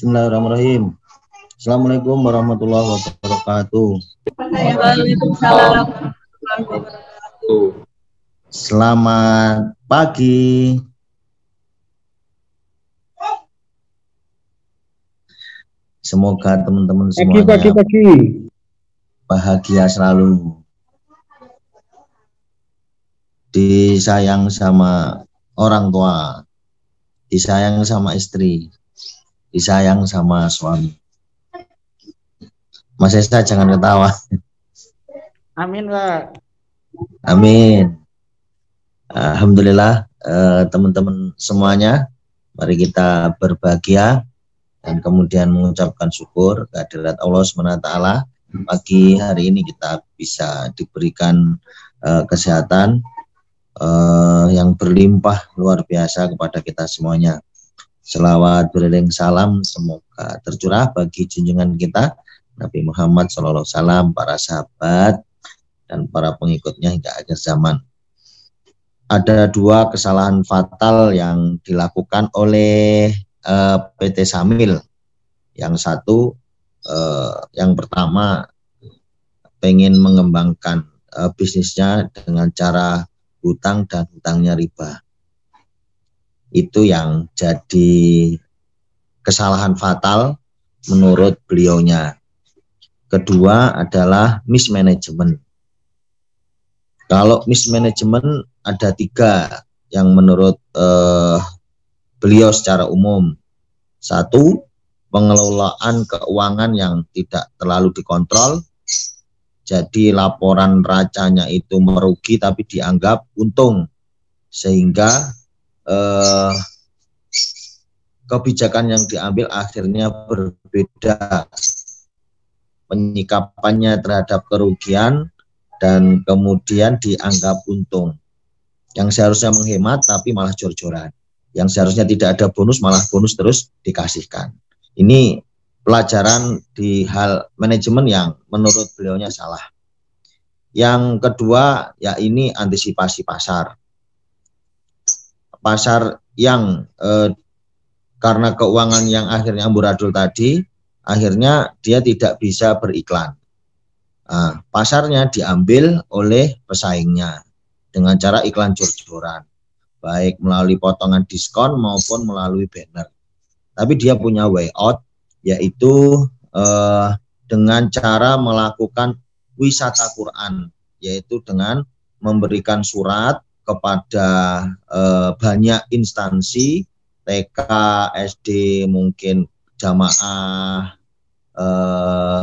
Bismillahirrahmanirrahim. Assalamualaikum warahmatullahi wabarakatuh. Waalaikumsalam warahmatullahi wabarakatuh. Selamat pagi. Semoga teman-teman semuanya bahagia selalu, disayang sama orang tua, disayang sama istri, disayang sama suami. Mas Esa jangan ketawa. Amin, Pak. Amin. Alhamdulillah, teman-teman semuanya, mari kita berbahagia dan kemudian mengucapkan syukur kehadirat Allah SWT. Pagi hari ini kita bisa diberikan kesehatan yang berlimpah luar biasa kepada kita semuanya. Selawat beriring salam semoga tercurah bagi junjungan kita Nabi Muhammad SAW, para sahabat dan para pengikutnya hingga akhir zaman. Ada dua kesalahan fatal yang dilakukan oleh PT Samil. Yang satu, yang pertama, pengen mengembangkan bisnisnya dengan cara hutang dan hutangnya riba. Itu yang jadi kesalahan fatal menurut beliaunya. Kedua adalah mismanagement. Kalau mismanagement ada tiga yang menurut beliau secara umum. Satu, pengelolaan keuangan yang tidak terlalu dikontrol. Jadi laporan racanya itu merugi tapi dianggap untung. Sehingga kebijakan yang diambil akhirnya berbeda. Penyikapannya terhadap kerugian dan kemudian dianggap untung. Yang seharusnya menghemat tapi malah jor-joran. Yang seharusnya tidak ada bonus malah bonus terus dikasihkan. Ini pelajaran di hal manajemen yang menurut beliaunya salah. Yang kedua, ya ini antisipasi pasar. Pasar yang karena keuangan yang akhirnya amburadul tadi, akhirnya dia tidak bisa beriklan. Nah, pasarnya diambil oleh pesaingnya dengan cara iklan jor-joran, baik melalui potongan diskon maupun melalui banner. Tapi dia punya way out, yaitu dengan cara melakukan wisata Quran, yaitu dengan memberikan surat kepada banyak instansi, TK, SD, mungkin jamaah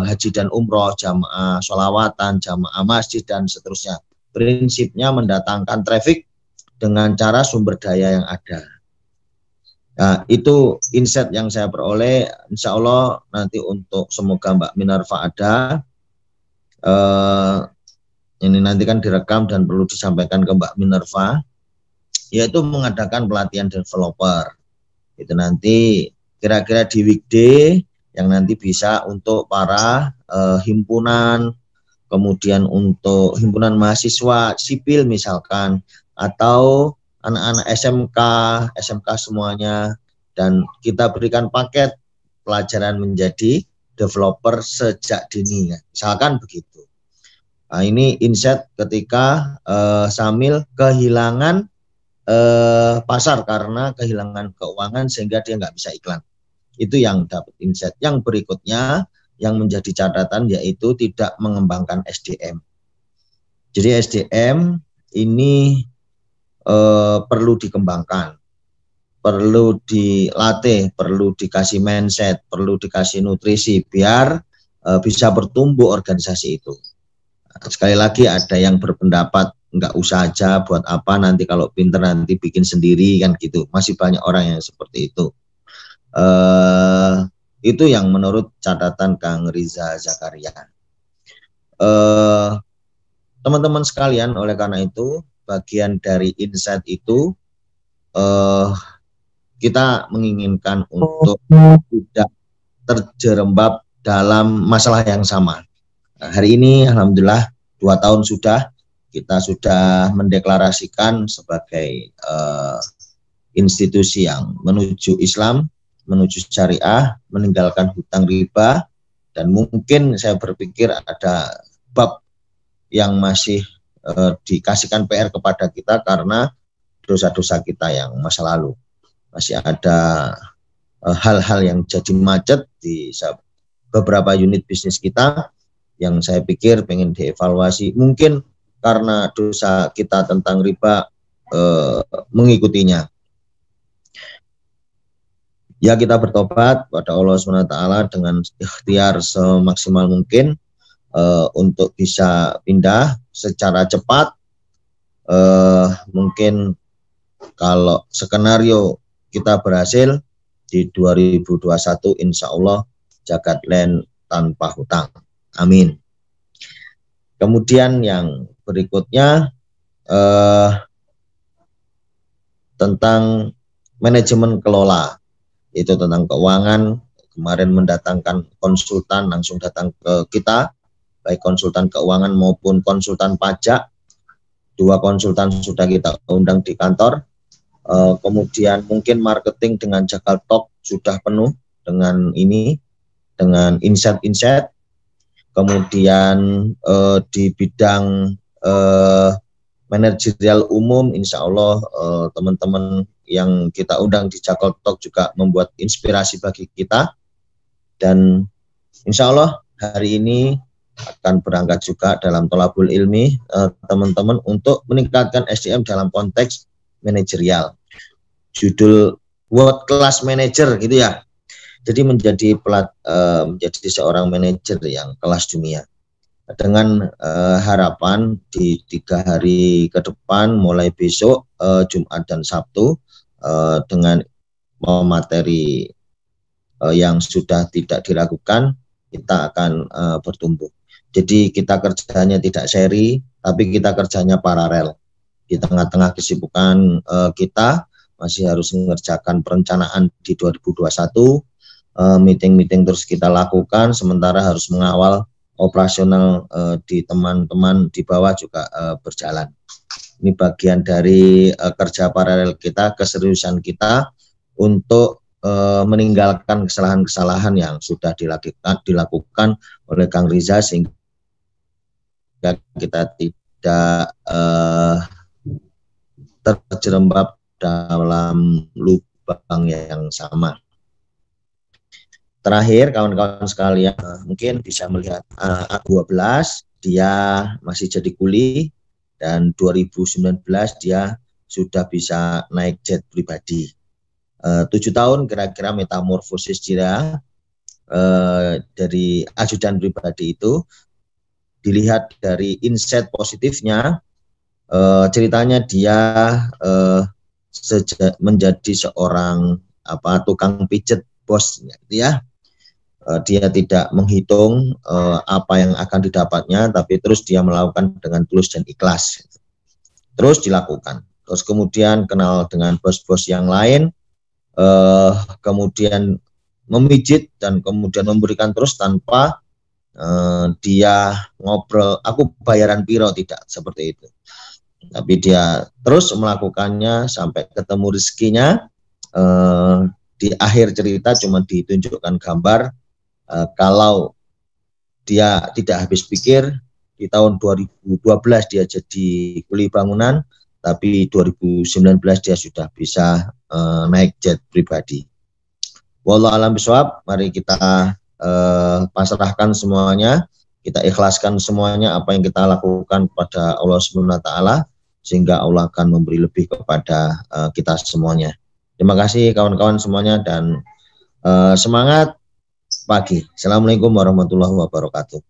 haji dan umroh, jamaah sholawatan, jamaah masjid dan seterusnya. Prinsipnya mendatangkan traffic dengan cara sumber daya yang ada. Nah, itu insight yang saya peroleh. Insya Allah nanti untuk semoga Mbak Minerva ada. Ini nanti kan direkam dan perlu disampaikan ke Mbak Minerva, yaitu mengadakan pelatihan developer. Itu nanti kira-kira di weekday yang nanti bisa untuk para himpunan, kemudian untuk himpunan mahasiswa sipil misalkan, atau anak-anak SMK semuanya, dan kita berikan paket pelajaran menjadi developer sejak dini, misalkan begitu. Nah, ini insight ketika Samil kehilangan pasar karena kehilangan keuangan sehingga dia nggak bisa iklan. Itu yang dapat insight. Yang berikutnya yang menjadi catatan yaitu tidak mengembangkan SDM. Jadi SDM ini perlu dikembangkan, perlu dilatih, perlu dikasih mindset, perlu dikasih nutrisi biar bisa bertumbuh organisasi itu. Sekali lagi ada yang berpendapat nggak usah aja, buat apa nanti kalau pinter nanti bikin sendiri kan gitu. Masih banyak orang yang seperti itu. Itu yang menurut catatan Kang Riza Zakaria. Teman-teman sekalian, oleh karena itu bagian dari insight itu kita menginginkan untuk tidak terjerembab dalam masalah yang sama. Nah, hari ini alhamdulillah 2 tahun kita sudah mendeklarasikan sebagai institusi yang menuju Islam, menuju syariah, meninggalkan hutang riba, dan mungkin saya berpikir ada bab yang masih dikasihkan PR kepada kita karena dosa-dosa kita yang masa lalu. Masih ada hal-hal yang jadi macet di beberapa unit bisnis kita yang saya pikir pengen dievaluasi. Mungkin karena dosa kita tentang riba mengikutinya. Ya, kita bertobat pada Allah SWT dengan ikhtiar semaksimal mungkin untuk bisa pindah secara cepat. Mungkin kalau skenario kita berhasil di 2021, insya Allah Jagat Land tanpa hutang. Amin. Kemudian yang berikutnya tentang manajemen kelola, itu tentang keuangan. Kemarin mendatangkan konsultan, langsung datang ke kita, baik konsultan keuangan maupun konsultan pajak. 2 konsultan sudah kita undang di kantor. Kemudian mungkin marketing dengan Jakarta Talk sudah penuh dengan ini, dengan insight. Kemudian di bidang manajerial umum, insya Allah teman-teman yang kita undang di Jakarta Talk juga membuat inspirasi bagi kita. Dan insya Allah hari ini akan berangkat juga dalam tolabul ilmi teman-teman untuk meningkatkan SDM dalam konteks manajerial. Judul World Class Manager gitu ya. Jadi menjadi menjadi seorang manajer yang kelas dunia. Dengan harapan di 3 hari ke depan mulai besok Jumat dan Sabtu dengan materi yang sudah tidak diragukan, kita akan bertumbuh. Jadi kita kerjanya tidak seri, tapi kita kerjanya paralel. Di tengah-tengah kesibukan kita masih harus mengerjakan perencanaan di 2021, meeting-meeting terus kita lakukan, sementara harus mengawal operasional di teman-teman di bawah juga berjalan. Ini bagian dari kerja paralel kita, keseriusan kita untuk meninggalkan kesalahan-kesalahan yang sudah dilakukan oleh Kang Riza, sehingga kita tidak terjerembab dalam lubang yang sama. Terakhir, kawan-kawan sekalian, mungkin bisa melihat A12, dia masih jadi kuli, dan 2019 dia sudah bisa naik jet pribadi. 7 tahun kira-kira metamorfosis dia dari ajudan pribadi itu. Dilihat dari insight positifnya, ceritanya dia menjadi seorang tukang pijet bosnya, gitu ya. Dia tidak menghitung apa yang akan didapatnya, tapi terus dia melakukan dengan tulus dan ikhlas. Terus dilakukan. Terus kemudian kenal dengan bos-bos yang lain, kemudian memijit dan kemudian memberikan terus tanpa dia ngobrol, aku bayaran piro, tidak seperti itu. Tapi dia terus melakukannya sampai ketemu rezekinya. Di akhir cerita cuma ditunjukkan gambar. Kalau dia tidak habis pikir, di tahun 2012 dia jadi kuli bangunan, tapi 2019 dia sudah bisa naik jet pribadi. Wallahu a'lam bishawab. Mari kita pasrahkan semuanya, kita ikhlaskan semuanya apa yang kita lakukan pada Allah SWT, sehingga Allah akan memberi lebih kepada kita semuanya. Terima kasih kawan-kawan semuanya, dan semangat pagi. Assalamualaikum warahmatullahi wabarakatuh.